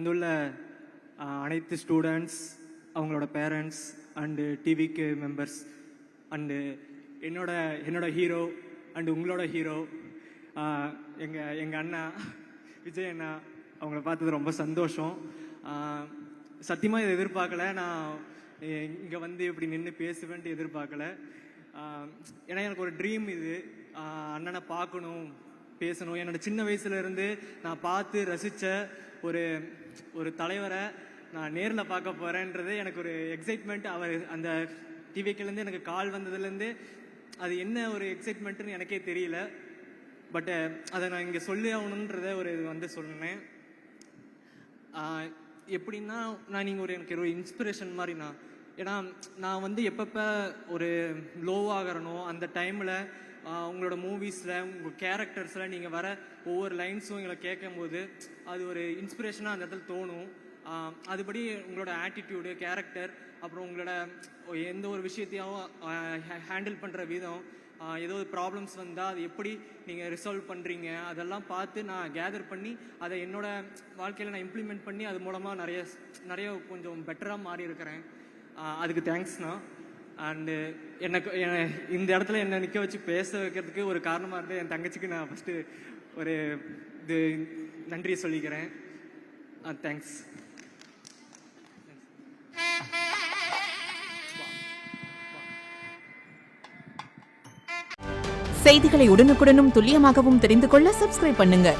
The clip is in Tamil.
வந்துள்ள அனைத்து ஸ்டூடெண்ட்ஸ், அவங்களோட பேரண்ட்ஸ் அண்டு டிவிக்கு மெம்பர்ஸ் அண்டு என்னோட ஹீரோ அண்டு உங்களோட ஹீரோ எங்கள் அண்ணா விஜய் அண்ணா, அவங்கள பார்த்தது ரொம்ப சந்தோஷம். சத்தியமாக இதை எதிர்பார்க்கல. நான் இங்கே வந்து இப்படி நின்று பேசுவேன்ட்டு எதிர்பார்க்கல. ஏன்னா எனக்கு ஒரு ட்ரீம் இது, அண்ணனை பார்க்கணும், பேசணும். என்னோட சின்ன வயசுலேருந்து நான் பார்த்து ரசித்த ஒரு தலைவரை நான் நேரில் பார்க்க போகிறேன்றது எனக்கு ஒரு எக்ஸைட்மெண்ட். அவர் அந்த டிவிக்கிலேருந்து எனக்கு கால் வந்ததுலேருந்து அது என்ன ஒரு எக்ஸைட்மெண்ட்டுன்னு எனக்கே தெரியல. பட்டு அதை நான் இங்கே சொல்லி ஆகணுன்றத ஒரு இது வந்து சொன்னேன். எப்படின்னா நீங்கள் எனக்கு ஒரு இன்ஸ்பிரேஷன் மாதிரிண்ணா. ஏன்னா நான் வந்து எப்பப்போ ஒரு லோவாகிறனோ அந்த டைமில் உங்களோட மூவிஸில் உங்கள் கேரக்டர்ஸில் நீங்கள் வர ஒவ்வொரு லைன்ஸும் எங்களை கேட்கும் போது அது ஒரு இன்ஸ்பிரேஷனாக அந்த இடத்துல தோணும். அதுபடி உங்களோட ஆட்டிடியூடு, கேரக்டர், அப்புறம் உங்களோட எந்த ஒரு விஷயத்தையும் ஹேண்டில் பண்ணுற விதம், ஏதோ ஒரு ப்ராப்ளம்ஸ் வந்தால் அது எப்படி நீங்கள் ரிசால்வ் பண்ணுறீங்க, அதெல்லாம் பார்த்து நான் கேதர் பண்ணி அதை என்னோடய வாழ்க்கையில் நான் இம்ப்ளிமெண்ட் பண்ணி அது மூலமாக நிறைய கொஞ்சம் பெட்டராக மாறி இருக்கிறேன். அதுக்கு தேங்க்ஸ்ண்ணா. அண்டு எனக்கு இந்த இடத்துல என்னை நிற்க வச்சு பேச வைக்கிறதுக்கு ஒரு காரணமாக இருந்து என் தங்கச்சிக்கு நான் ஃபஸ்ட்டு ஒரு இது நன்றியை சொல்லிக்கிறேன். தேங்க்ஸ். செய்திகளை உடனுக்குடனும் துல்லியமாகவும் தெரிந்து கொள்ள சப்ஸ்கிரைப் பண்ணுங்க.